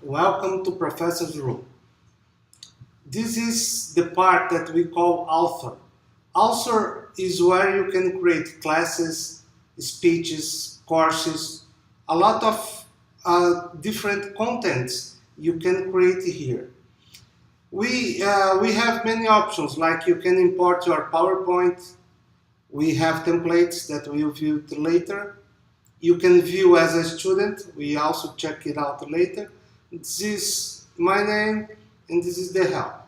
Welcome to Professor's Room. This is the part that we call author. Author is where you can create classes, speeches, courses, a lot of different contents you can create here. We have many options, like you can import your PowerPoint. We have templates that we'll view later. You can view as a student. We also check it out later. This is my name and this is the help.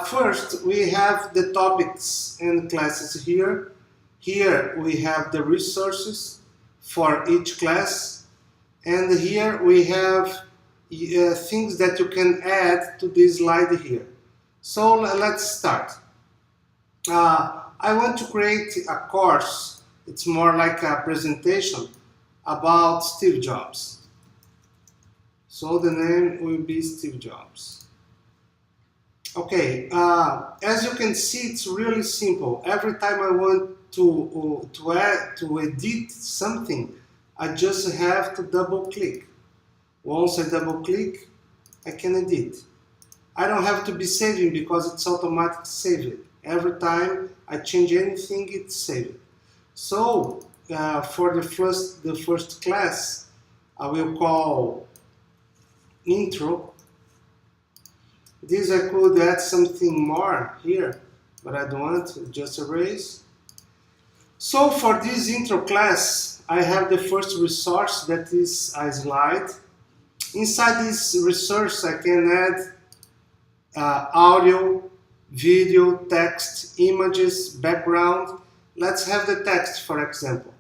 First, we have the topics and classes here. Here we have the resources for each class. And here we have things that you can add to this slide here. So let's start. I want to create a course. It's more like a presentation about Steve Jobs. So the name will be Steve Jobs. Okay, as you can see, it's really simple. Every time I want to edit something, I just have to double click. Once I double click, I can edit. I don't have to be saving because it's automatic saved. Every time I change anything, it's saved. So for the first class, I will call intro. This I could add something more here, but I don't want to, just erase. So for this intro class, I have the first resource that is a slide. Inside this resource, I can add audio, video, text, images, background. Let's have the text, for example.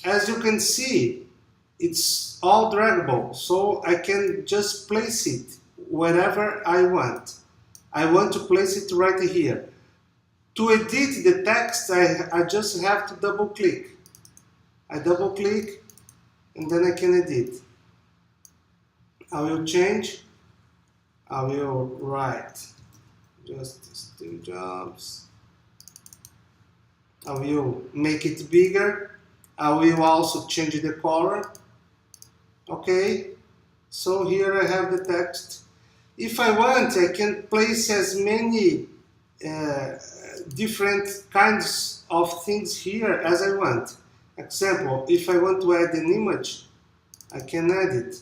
As you can see, it's all draggable, so I can just place it wherever I want. I want to place it right here. To edit the text, I just have to double click. I double click and then I can edit. I will change. I will write just Steve Jobs. I will make it bigger. I will also change the color. Okay, so here I have the text. If I want, I can place as many different kinds of things here as I want. Example, if I want to add an image, I can add it.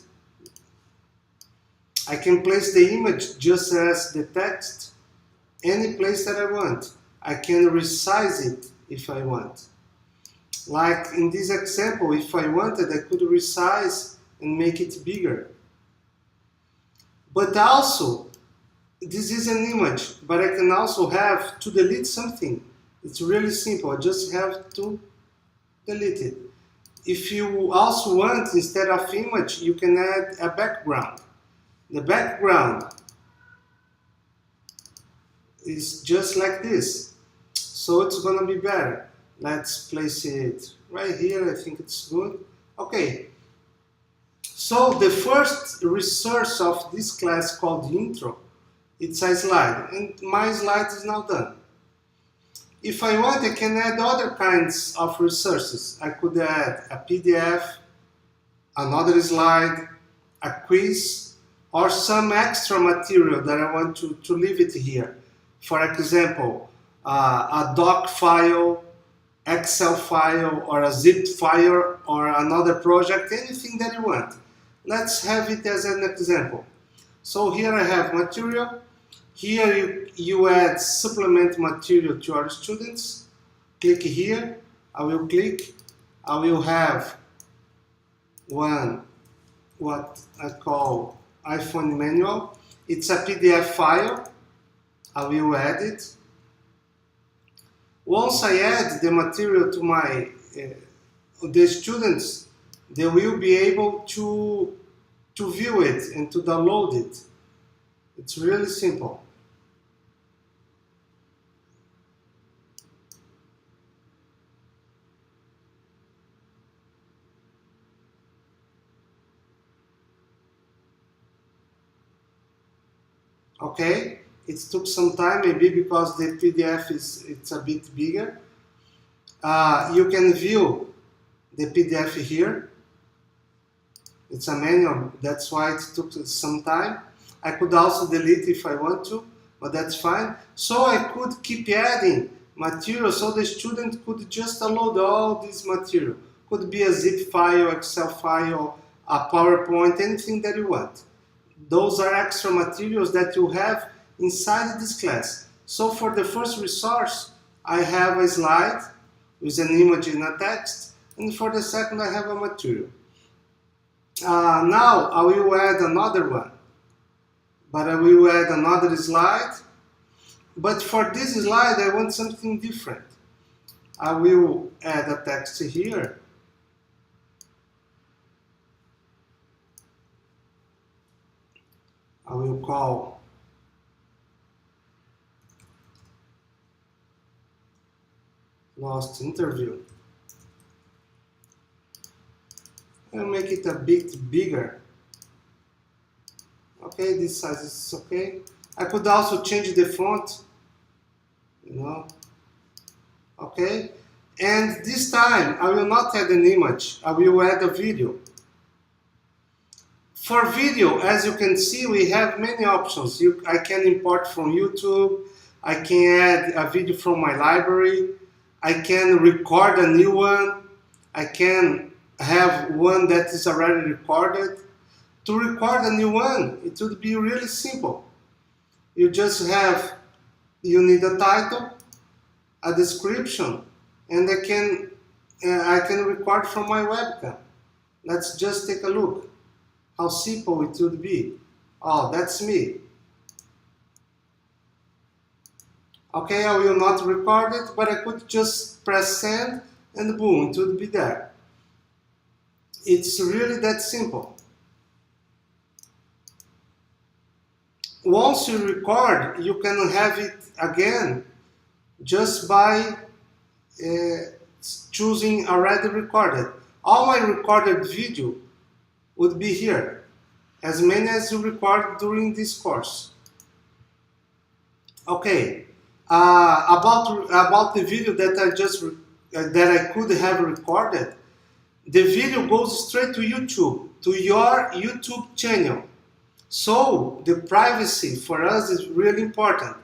I can place the image just as the text, any place that I want. I can resize it if I want. Like in this example, if I wanted, I could resize and make it bigger. But also, this is an image, but I can also have to delete something. It's really simple. I just have to delete it. If you also want, instead of image, you can add a background. The background is just like this. So it's going to be better. Let's place it right here. I think it's good. Okay. So the first resource of this class called intro, it's a slide. And my slide is now done. If I want, I can add other kinds of resources. I could add a PDF, another slide, a quiz, or some extra material that I want to leave it here. For example, a doc file, Excel file, or a zip file, or another project, anything that you want. Let's have it as an example. So here I have material. Here you add supplement material to our students. Click here. I will click. I will have one, what I call iPhone manual. It's a PDF file. I will add it. Once I add the material to my the students, they will be able to view it and to download it. It's really simple. Okay, it took some time, maybe because the PDF it's a bit bigger. You can view the PDF here. It's a manual, that's why it took some time. I could also delete if I want to, but that's fine. So I could keep adding material so the student could just download all this material. Could be a zip file, Excel file, a PowerPoint, anything that you want. Those are extra materials that you have inside this class. So for the first resource, I have a slide with an image and a text, and for the second I have a material. Now I will add another one, but I will add another slide. But for this slide I want something different. I will add a text here. I will call lost interview. I'll make it a bit bigger. Okay, this size is okay. I could also change the font, you know. Okay, and this time I will not add an image, I will add a video. For video, as you can see, we have many options. I can import from YouTube, I can add a video from my library, I can record a new one, I can have one that is already recorded. To record a new one, it would be really simple. You need a title, a description, and I can record from my webcam. Let's just take a look how simple it would be. Oh, that's me. Okay, I will not record it, but I could just press send and boom, it would be there. It's really that simple. Once you record, you can have it again just by choosing already recorded. All my recorded video would be here, as many as you record during this course. Okay, about the video that I could have recorded, the video goes straight to YouTube, to your YouTube channel. So the privacy for us is really important.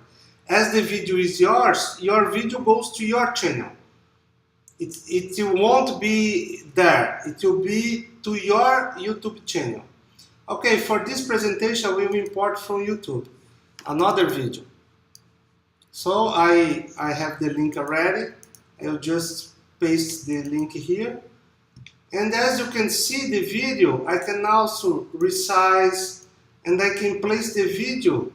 As the video is yours, your video goes to your channel. It won't be there, it will be to your YouTube channel. Okay, for this presentation we will import from YouTube another video. So I have the link already. I'll just paste the link here. And as you can see the video, I can also resize and I can place the video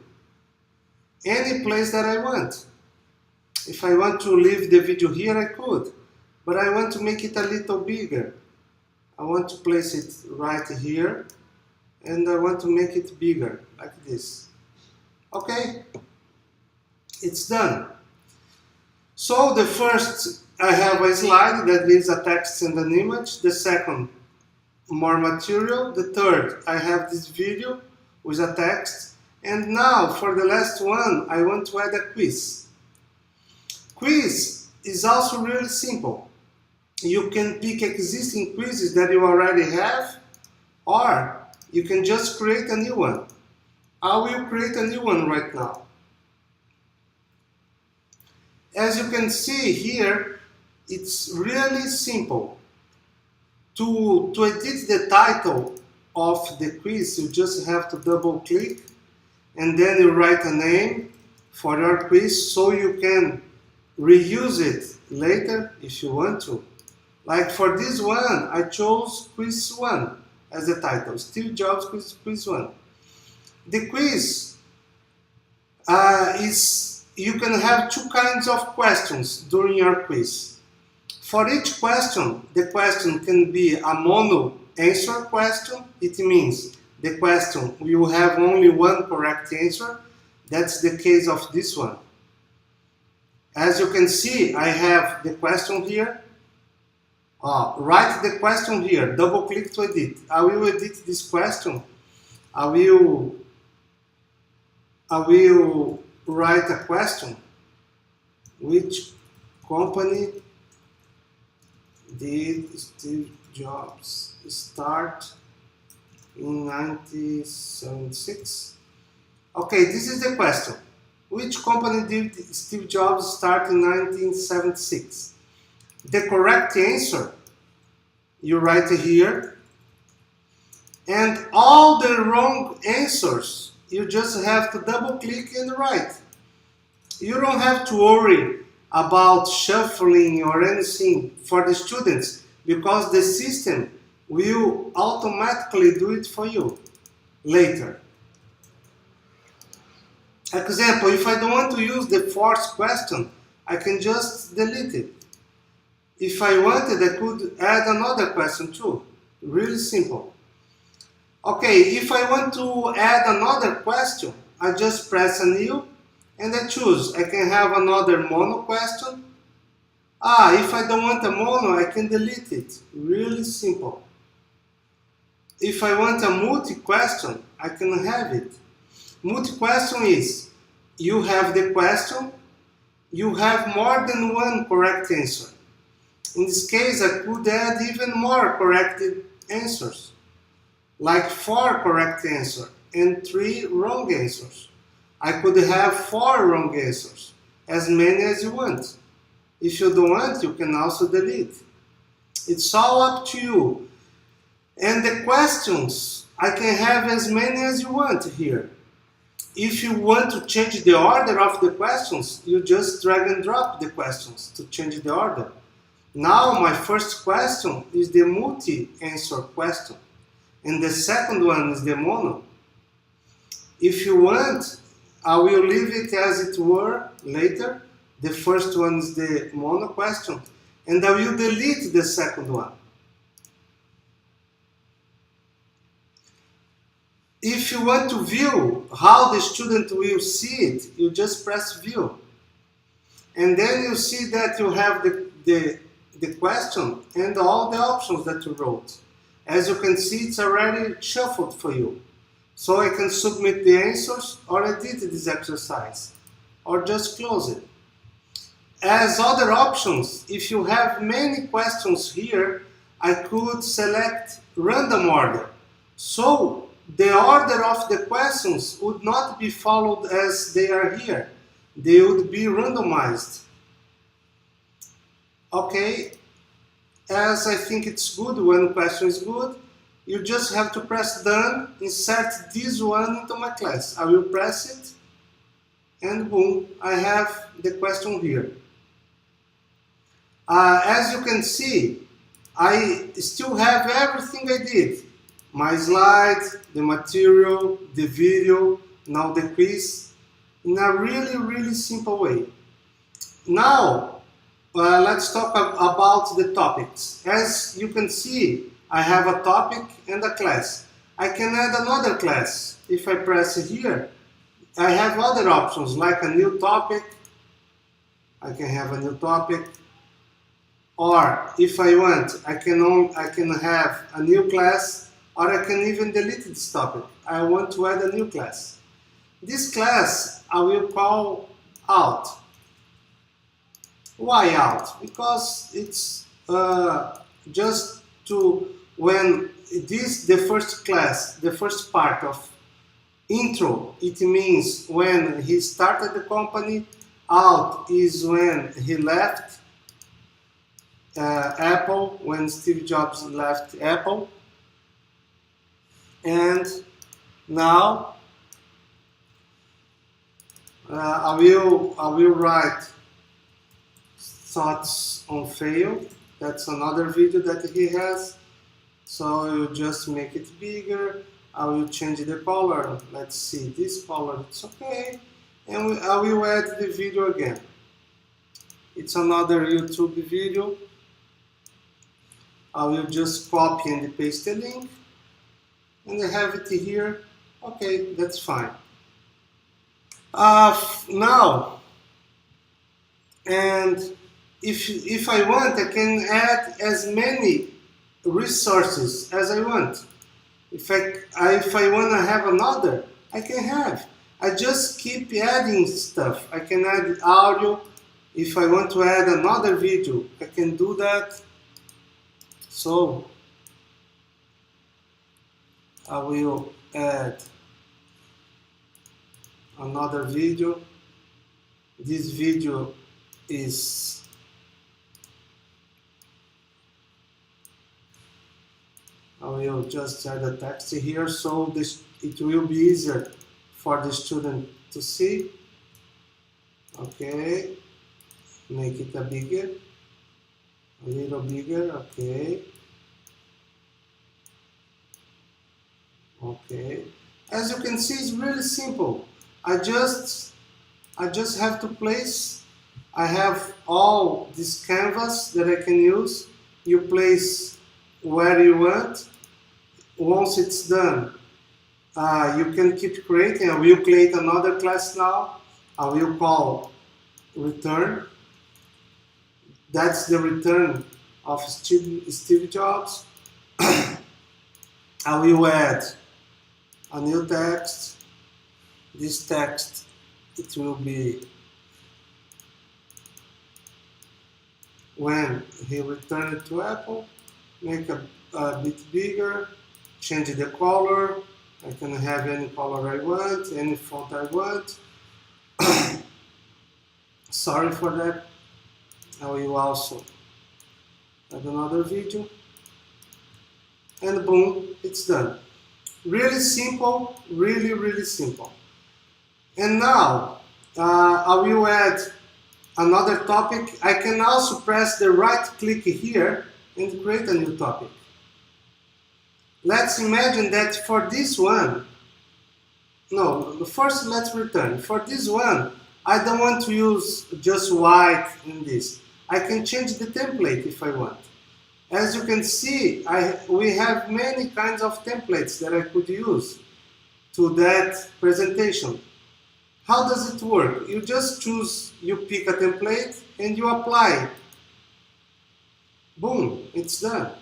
any place that I want. If I want to leave the video here, I could, but I want to make it a little bigger. I want to place it right here, and I want to make it bigger, like this. Okay, it's done. So the first, I have a slide that leaves a text and an image. The second, more material. The third, I have this video with a text. And now, for the last one, I want to add a quiz. Quiz is also really simple. You can pick existing quizzes that you already have, or you can just create a new one. I will create a new one right now. As you can see here, it's really simple. To edit the title of the quiz, you just have to double click and then you write a name for your quiz so you can reuse it later if you want to. Like for this one, I chose quiz 1 as the title, Steve Jobs quiz 1. The quiz you can have two kinds of questions during your quiz. For each question, the question can be a mono answer question. It means the question will have only one correct answer. That's the case of this one. As you can see, I have the question here. Write the question here, double click to edit. I will edit this question. I will write a question. Which company did Steve Jobs start in 1976. Okay, this is the question. Which company did Steve Jobs start in 1976? The correct answer, you write here. And all the wrong answers, you just have to double click and write. You don't have to worry about shuffling or anything for the students because the system will automatically do it for you later. Example, if I don't want to use the fourth question, I can just delete it. If I wanted, I could add another question too. Really simple. Okay, if I want to add another question, I just press a new and I choose. I can have another mono question. If I don't want a mono, I can delete it. Really simple. If I want a multi-question, I can have it. Multi-question is, you have the question, you have more than one correct answer. In this case, I could add even more correct answers, like 4 correct answers and 3 wrong answers. I could have 4 wrong answers, as many as you want. If you don't want, you can also delete. It's all up to you. And the questions, I can have as many as you want here. If you want to change the order of the questions, you just drag and drop the questions to change the order. Now my first question is the multi-answer question, and the second one is the mono. If you want, I will leave it as it were later. The first one is the mono question, and I will delete the second one. If you want to view how the student will see it, you just press view. And then you see that you have the question and all the options that you wrote. As you can see, it's already shuffled for you. So I can submit the answers or edit this exercise or just close it. As other options, if you have many questions here, I could select random order. So the order of the questions would not be followed as they are here. They would be randomized. Okay, as I think it's good when question is good, you just have to press done, insert this one into my class. I will press it, and boom, I have the question here. As you can see, I still have everything I did. My slide, the material, the video, now the quiz, in a really simple way. Now, let's talk about the topics. As you can see, I have a topic and a class. I can add another class. If I press here, I have other options like a new topic. I can have a new topic. Or if I want, I can have a new class. Or I can even delete this topic. I want to add a new class. This class I will call out. Why out? Because it's just to when the first class, the first part of intro, it means when he started the company. Out is when he left Apple, when Steve Jobs left Apple. And now I will write thoughts on fail. That's another video that he has. So you just make it bigger. I will change the color. Let's see, this color, it's okay. And I will add the video again. It's another YouTube video. I will just copy and paste the link. And I have it here. Okay, that's fine. Now, and if I want, I can add as many resources as I want. If I want to have another, I can have. I just keep adding stuff. I can add audio. If I want to add another video, I can do that. So I will add another video. This video is I will just add a text here so it will be easier for the student to see. Okay, make it a little bigger, okay. Okay, as you can see, it's really simple. I just have to place, I have all this canvas that I can use. You place where you want. Once it's done, you can keep creating. I will create another class now. I will call return. That's the return of Steve Jobs. I will add a new text. This text, it will be when he returned to Apple. Make a bit bigger, change the color. I can have any color I want, any font I want. Sorry for that. I will also add another video. And boom, it's done. Really simple, really simple. And now I will add another topic. I can also press the right click here and create a new topic. Let's imagine that for this one, no, first let's return. For this one, I don't want to use just white in this. I can change the template if I want. As you can see, we have many kinds of templates that I could use to that presentation. How does it work? You just choose, you pick a template and you apply. Boom, it's done.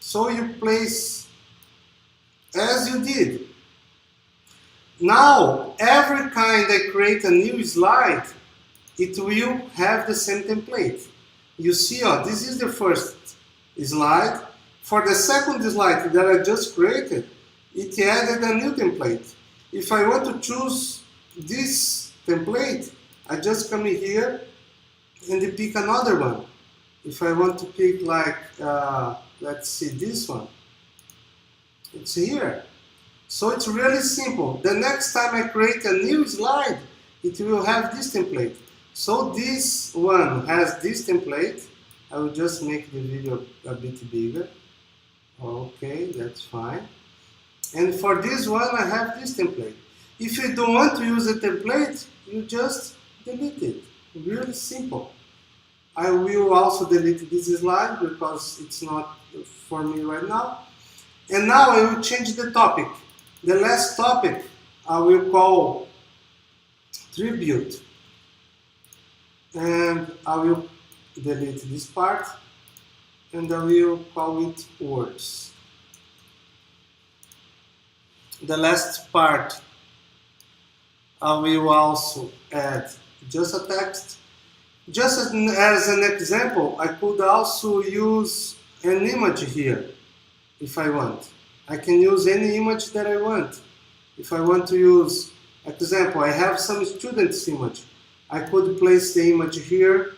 So you place as you did. Now, every time I create a new slide, it will have the same template. You see, this is the first slide. For the second slide that I just created, it added a new template. If I want to choose this template, I just come in here and pick another one. If I want to pick like, let's see, this one, it's here. So it's really simple. The next time I create a new slide, it will have this template. So this one has this template. I will just make the video a bit bigger. Okay, that's fine. And for this one, I have this template. If you don't want to use a template, you just delete it. Really simple. I will also delete this slide because it's not for me right now. And now I will change the topic. The last topic I will call tribute. And I will delete this part and I will call it words. The last part I will also add just a text. Just as an example, I could also use an image here if I want. I can use any image that I want. If I want to use, example, I have some student's image. I could place the image here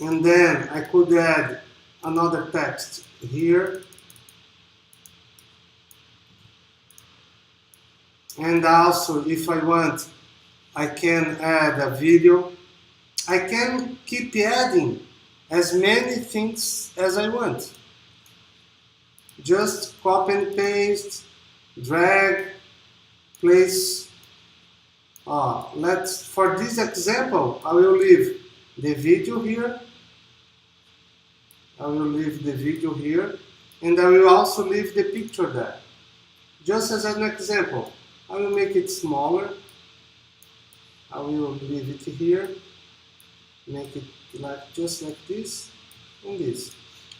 and then I could add another text here. And also, if I want, I can add a video. I can keep adding as many things as I want. Just copy and paste, drag, place. For this example, I will leave the video here. I will leave the video here, and I will also leave the picture there. Just as an example, I will make it smaller. I will leave it here, make it just like this and this.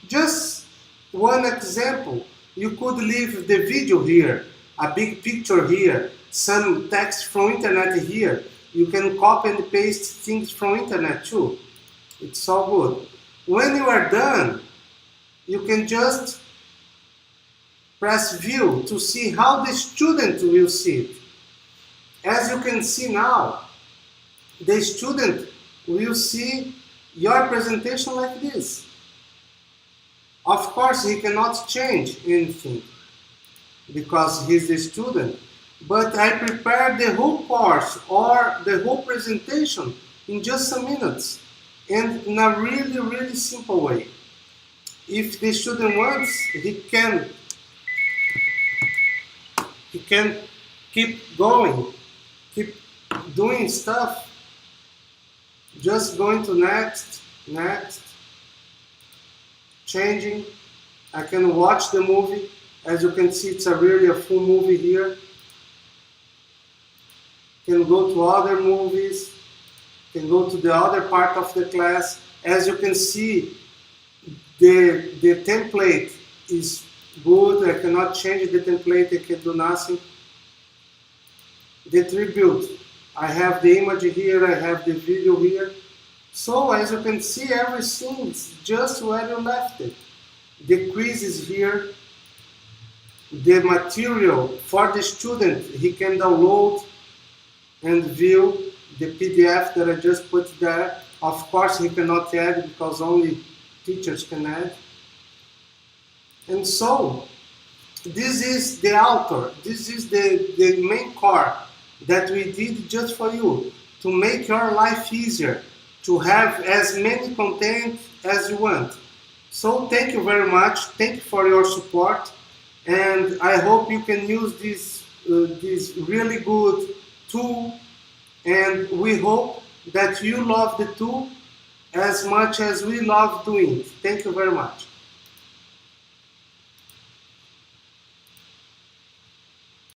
Just one example, you could leave the video here, a big picture here, some text from internet here. You can copy and paste things from internet too. It's all good. When you are done, you can just press view to see how the student will see it. As you can see now, the student will see your presentation like this. Of course, he cannot change anything because he's a student, but I prepared the whole course or the whole presentation in just some minutes and in a really simple way. If the student wants, he can keep going, keep doing stuff, just going to next, changing. I can watch the movie. As you can see, it's really a full movie here. Can go to other movies, can go to the other part of the class. As you can see, the template is good. I cannot change the template, I can do nothing. The tribute, I have the image here, I have the video here. So as you can see, everything is just where you left it. The quiz is here. The material for the student, he can download and view the PDF that I just put there. Of course, he cannot add because only teachers can add. And so, this is the author. This is the main core that we did just for you, to make your life easier, to have as many content as you want. So thank you very much. Thank you for your support. And I hope you can use this really good tool. And we hope that you love the tool as much as we love doing it. Thank you very much.